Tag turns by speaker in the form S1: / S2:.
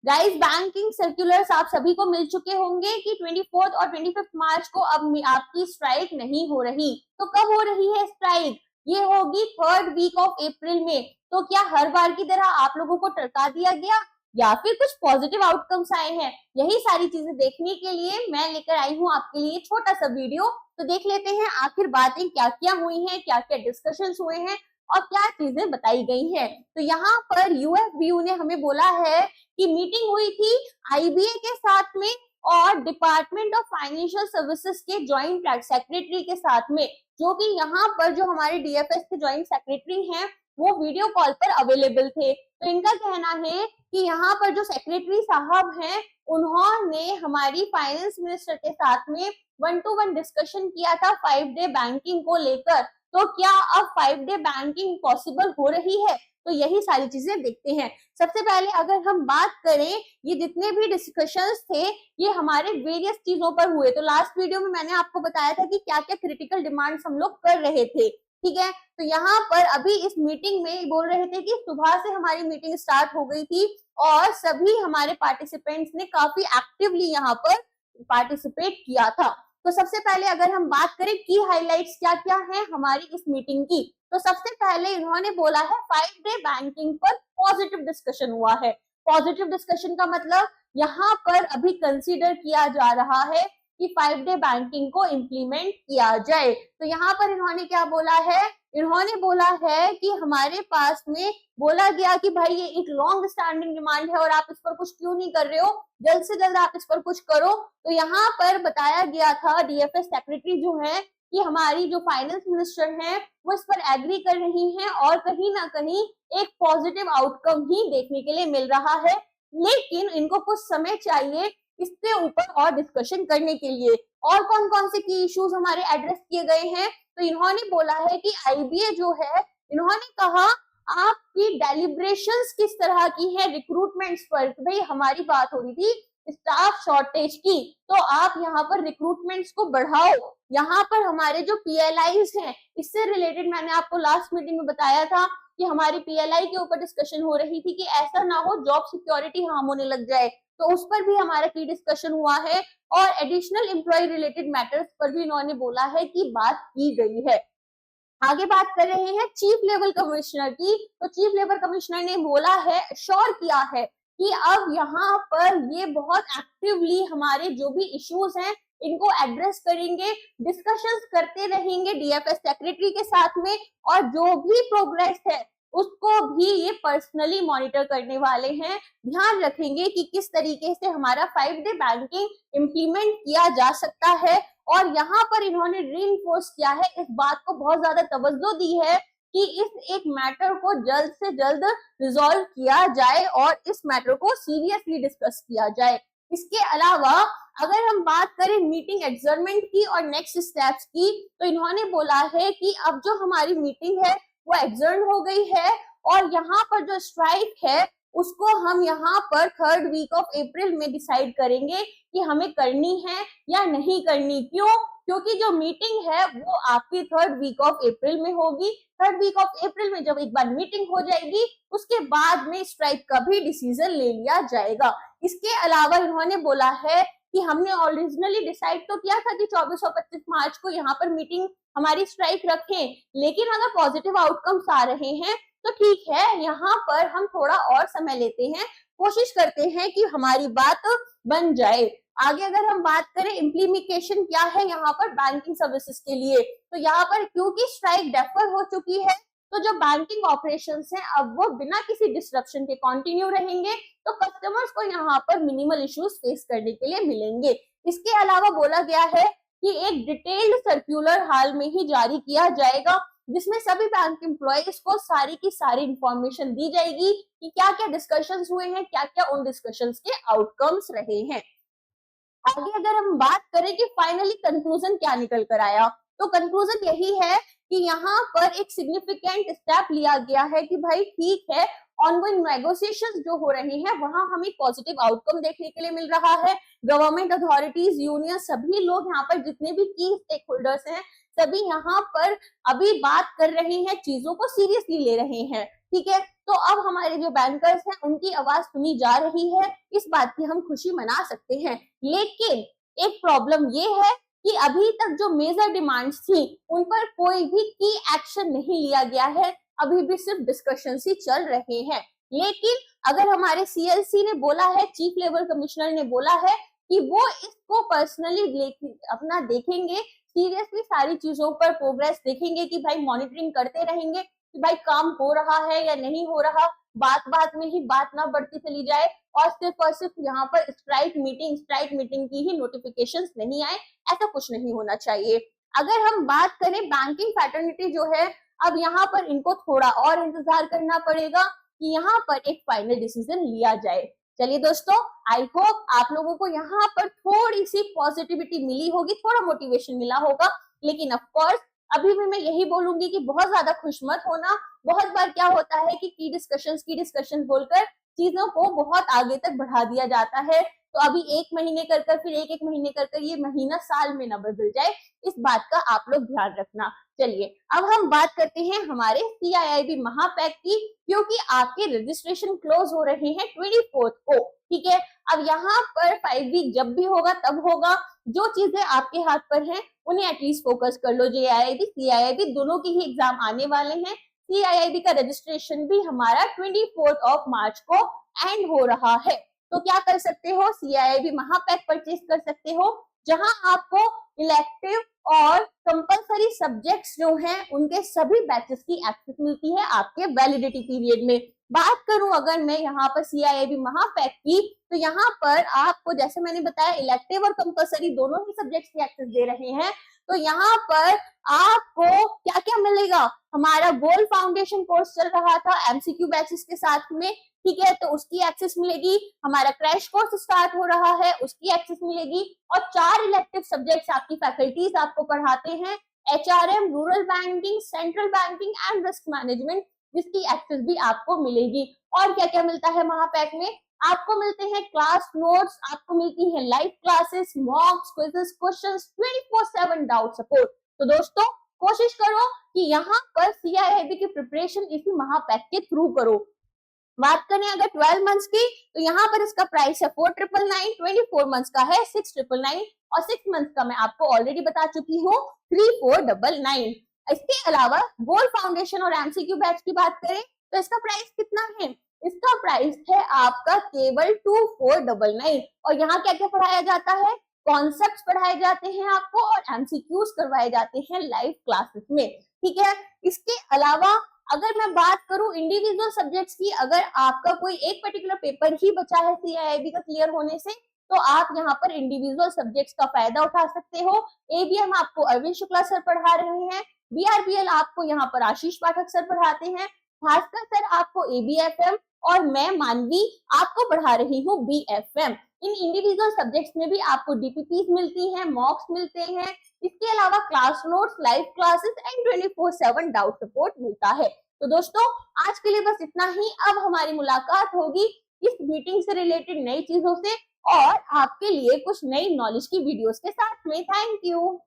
S1: Guys banking circulars आप सभी को मिल चुके होंगे कि 24 और 25 मार्च को अब आपकी स्ट्राइक नहीं हो रही। तो कब हो रही है स्ट्राइक? ये होगी 3rd वीक ऑफ अप्रैल में। तो क्या हर बार की तरह आप लोगों को टरका दिया गया या फिर कुछ पॉजिटिव आउटकम्स आए हैं? यही सारी चीजें देखने के लिए मैं लेकर आई हूँ आपके लिए छोटा सा वीडियो। तो देख लेते हैं आखिर बातें क्या क्या हुई हैं, क्या क्या डिस्कशंस हुए हैं और क्या चीजें बताई गई हैं। तो यहाँ पर यूएफबीयू ने हमें बोला है कि मीटिंग हुई थी आईबीए के साथ में और डिपार्टमेंट ऑफ फाइनेंशियल सर्विसेज के ज्वाइंट सेक्रेटरी के साथ में, जो कि यहाँ पर जो हमारे डीएफएस के ज्वाइंट सेक्रेटरी हैं वो वीडियो कॉल पर अवेलेबल थे। तो इनका कहना है कि यहाँ पर जो सेक्रेटरी साहब हैं उन्होंने हमारी फाइनेंस मिनिस्टर के साथ में 1-to-1 डिस्कशन किया था 5-डे बैंकिंग को लेकर। तो क्या अब 5-डे बैंकिंग पॉसिबल हो रही है? तो यही सारी चीजें देखते हैं। सबसे पहले अगर हम बात करें, ये जितने भी डिस्कशंस थे ये हमारे वेरियस चीजों पर हुए। तो लास्ट वीडियो में मैंने आपको बताया था कि क्या क्या क्रिटिकल डिमांड्स हम लोग कर रहे थे, ठीक है। तो यहाँ पर अभी इस मीटिंग में बोल रहे थे कि सुबह से हमारी मीटिंग स्टार्ट हो गई थी और सभी हमारे पार्टिसिपेंट्स ने काफी एक्टिवली यहाँ पर पार्टिसिपेट किया था। तो सबसे पहले अगर हम बात करें की हाइलाइट्स क्या क्या है हमारी इस मीटिंग की, तो सबसे पहले इन्होंने बोला है 5-डे बैंकिंग पर पॉजिटिव डिस्कशन हुआ है। पॉजिटिव डिस्कशन का मतलब यहाँ पर अभी कंसीडर किया जा रहा है कि 5-डे बैंकिंग को इम्प्लीमेंट किया जाए। तो यहाँ पर इन्होंने क्या बोला है? इन्होंने बोला है कि हमारे पास में बोला गया कि भाई ये एक लॉन्ग स्टैंडिंग डिमांड है और आप इस पर कुछ क्यों नहीं कर रहे हो, जल्द से जल्द आप इस पर कुछ करो। तो यहाँ पर बताया गया था डीएफएस सेक्रेटरी जो है कि हमारी जो फाइनेंस मिनिस्टर हैं वो इस पर एग्री कर रही हैं और कहीं ना कहीं एक पॉजिटिव आउटकम ही देखने के लिए मिल रहा है, लेकिन इनको कुछ समय चाहिए इसके ऊपर और डिस्कशन करने के लिए। और कौन कौन से की इश्यूज हमारे एड्रेस किए गए हैं? तो इन्होंने बोला है कि आईबीए जो है, इन्होंने कहा आपकी डेलिब्रेशंस किस तरह की है रिक्रूटमेंट्स पर। भाई हमारी बात हो रही थी स्टाफ शॉर्टेज की, तो आप यहाँ पर रिक्रूटमेंट्स को बढ़ाओ। यहाँ पर हमारे जो पीएलआईज हैं, इससे रिलेटेड मैंने आपको लास्ट मीटिंग में बताया था कि हमारी पीएलआई के ऊपर डिस्कशन हो रही थी कि ऐसा ना हो जॉब सिक्योरिटी हार्म होने लग जाए। तो उस पर भी हमारा की डिस्कशन हुआ है और एडिशनल एम्प्लॉय रिलेटेड मैटर्स पर भी इन्होंने बोला है कि बात की गई है। आगे बात कर रहे हैं चीफ लेवल कमिश्नर की। तो चीफ लेबर कमिश्नर ने बोला है, श्योर किया है कि अब यहाँ पर ये बहुत एक्टिवली हमारे जो भी इश्यूज हैं इनको एड्रेस करेंगे, डिस्कशंस करते रहेंगे डीएफएस सेक्रेटरी के साथ में, और जो भी प्रोग्रेस है उसको भी ये पर्सनली मॉनिटर करने वाले हैं। ध्यान रखेंगे कि किस तरीके से हमारा 5-डे बैंकिंग इम्प्लीमेंट किया जा सकता है। और यहाँ पर इन्होंने रीइंफोर्स किया है, इस बात को बहुत ज्यादा तवज्जो दी है कि इस एक मैटर को जल्द से जल्द रिजॉल्व किया जाए और इस मैटर को सीरियसली डिस्कस किया जाए। इसके अलावा अगर हम बात करें मीटिंग एडजर्नमेंट की और नेक्स्ट स्टेप्स की, तो इन्होंने बोला है कि अब जो हमारी मीटिंग है वो एडजर्न हो गई है और यहाँ पर जो स्ट्राइक है उसको हम यहाँ पर 3rd वीक ऑफ अप्रैल में डिसाइड करेंगे कि हमें करनी है या नहीं करनी। क्यों? क्योंकि जो मीटिंग है वो आपकी 3rd वीक ऑफ अप्रैल में होगी। 3rd वीक ऑफ अप्रैल में जब एक बार मीटिंग हो जाएगी उसके बाद में स्ट्राइक का भी डिसीजन ले लिया जाएगा। इसके अलावा इन्होंने बोला है कि हमने ओरिजिनली डिसाइड तो किया था कि 24 और 25 मार्च को यहाँ पर मीटिंग हमारी स्ट्राइक रखें, लेकिन अगर पॉजिटिव आउटकम्स आ रहे हैं तो ठीक है, यहाँ पर हम थोड़ा और समय लेते हैं, कोशिश करते हैं कि हमारी बात बन जाए। आगे अगर हम बात करें इम्प्लीमेंटेशन क्या है यहाँ पर बैंकिंग सर्विसेज के लिए, तो यहाँ पर क्योंकि स्ट्राइक डेफर हो चुकी है तो जो बैंकिंग ऑपरेशंस हैं अब वो बिना किसी डिस्ट्रप्शन के कंटिन्यू रहेंगे, तो कस्टमर्स को यहाँ पर मिनिमल इश्यूज फेस करने के लिए मिलेंगे। इसके अलावा बोला गया है कि एक डिटेल्ड सर्क्यूलर हाल में ही जारी किया जाएगा जिसमें सभी बैंक एम्प्लॉयज को सारी की सारी इंफॉर्मेशन दी जाएगी कि क्या क्या डिस्कशंस हुए हैं, क्या क्या उन डिस्कशंस के आउटकम्स रहे हैं। आगे अगर हम बात करें कि फाइनली कंक्लूजन क्या निकल कर आया, तो कंक्लूजन यही है कि यहाँ पर एक सिग्निफिकेंट स्टेप लिया गया है कि भाई ठीक है, ऑनगोइंग नेगोशिएशंस जो हो रहे हैं वहां हमें पॉजिटिव आउटकम देखने के लिए मिल रहा है। गवर्नमेंट अथॉरिटीज, यूनियन, सभी लोग यहाँ पर जितने भी की स्टेक होल्डर्स हैं सभी यहाँ पर अभी बात कर रहे हैं, चीजों को सीरियसली ले रहे हैं, ठीक है। तो अब हमारे जो बैंकर्स हैं उनकी आवाज सुनी जा रही है, इस बात की हम खुशी मना सकते हैं। लेकिन एक प्रॉब्लम ये है कि अभी तक जो मेजर डिमांड्स थी उन पर कोई भी की एक्शन नहीं लिया गया है, अभी भी सिर्फ डिस्कशन ही चल रहे हैं। लेकिन अगर हमारे सीएलसी ने बोला है, चीफ लेबर कमिश्नर ने बोला है कि वो इसको पर्सनली अपना देखेंगे, सीरियसली सारी चीजों पर प्रोग्रेस देखेंगे कि भाई मॉनिटरिंग करते रहेंगे कि भाई काम हो रहा है या नहीं हो रहा, बात बात में ही बात ना बढ़ती चली जाए और सिर्फ यहाँ पर स्ट्राइक मीटिंग की ही नोटिफिकेशंस नहीं आए, ऐसा कुछ नहीं होना चाहिए। अगर हम बात करें बैंकिंग फैटर्निटी जो है, अब यहाँ पर इनको थोड़ा और इंतजार करना पड़ेगा कि यहाँ पर एक फाइनल डिसीजन लिया जाए। चलिए दोस्तों, आई होप आप लोगों को यहाँ पर थोड़ी सी पॉजिटिविटी मिली होगी, थोड़ा मोटिवेशन मिला होगा। लेकिन ऑफ कोर्स अभी भी मैं यही बोलूंगी कि बहुत ज्यादा खुश मत होना। बहुत बार क्या होता है कि की डिस्कशंस बोलकर चीजों को बहुत आगे तक बढ़ा दिया जाता है। तो अभी एक महीने कर फिर एक महीने कर ये महीना साल में न बदल जाए, इस बात का आप लोग ध्यान रखना। चलिए अब हम बात करते हैं हमारे CIIB महापैक की, क्योंकि आपके रजिस्ट्रेशन क्लोज हो रहे हैं 24 को, ठीक है। अब यहाँ पर 5 वीक जब भी होगा तब होगा, जो चीजें आपके हाथ पर हैं उन्हें एटलीस्ट फोकस कर लो। JIIB CIIB दोनों के ही एग्जाम आने वाले हैं। CIIB का रजिस्ट्रेशन भी हमारा 24 मार्च को एंड हो रहा है। तो क्या कर सकते हो, CIIB महापैक परचेज कर सकते हो, जहां आपको इलेक्टिव और कंपलसरी सब्जेक्ट्स जो हैं उनके सभी बैचेस की एक्सेस मिलती है आपके वैलिडिटी पीरियड में। बात करूं अगर मैं यहाँ पर CIIB महापैक की, तो यहाँ पर आपको जैसे मैंने बताया इलेक्टिव और कंपलसरी दोनों ही सब्जेक्ट्स की एक्सेस दे रहे हैं। तो यहाँ पर आपको क्या क्या मिलेगा, हमारा गोल्ड फाउंडेशन कोर्स चल रहा था MCQ बैचेस के साथ में, ठीक है, तो उसकी एक्सेस मिलेगी। हमारा क्रैश कोर्स स्टार्ट हो रहा है, उसकी एक्सेस मिलेगी। और 4 इलेक्टिव सब्जेक्ट्स आपकी फैकल्टीज आपको पढ़ाते हैं, HRM, rural banking, central banking and risk management, जिसकी एक्सेस भी आपको मिलेगी। और क्या क्या मिलता है महापैक में, आपको मिलते हैं क्लास नोट्स, आपको मिलती है live classes, मॉक्स, quizzes, questions, 24/7 doubt support. तो दोस्तों कोशिश करो कि यहाँ पर CIIB की प्रिपरेशन इसी महापैक के थ्रू करो। बात करें अगर 12 मंथ्स की, तो यहाँ पर इसका प्राइस है 4,999, 24 मंथ्स का है 6,999 और 6 मंथ्स का मैं आपको ऑलरेडी बता चुकी हूँ 3,499। इसके अलावा गोल्ड फाउंडेशन और MCQ बैच की बात करें तो इसका प्राइस कितना है, इसका प्राइस है आपका केवल 2,499। और यहाँ क्या क्या पढ़ाया जाता है, कॉन्सेप्ट्स पढ़ाए जाते हैं आपको और MCQs करवाए जाते हैं लाइव क्लासेस में, ठीक है। इसके अलावा अगर मैं बात करूं इंडिविजुअल सब्जेक्ट्स की, अगर आपका कोई एक पर्टिकुलर पेपर ही बचा है CIIB का क्लियर होने से, तो आप यहाँ पर इंडिविजुअल सब्जेक्ट्स का फायदा उठा सकते हो। ABM आपको अरविंद शुक्ला सर पढ़ा रहे हैं, BRBL आपको यहाँ पर आशीष पाठक सर पढ़ाते हैं, भास्कर सर आपको ABFM और मैं मानवी आपको पढ़ा रही हूँ BFM। इन इंडिविजुअल सब्जेक्ट्स में भी आपको DPPs मिलती हैं, मॉक्स मिलते हैं, इसके अलावा class notes, live classes and 24/7 doubt support मिलता है। तो दोस्तों आज के लिए बस इतना ही। अब हमारी मुलाकात होगी इस मीटिंग से रिलेटेड नई चीजों से और आपके लिए कुछ नई नॉलेज की वीडियोस के साथ में। Thank you.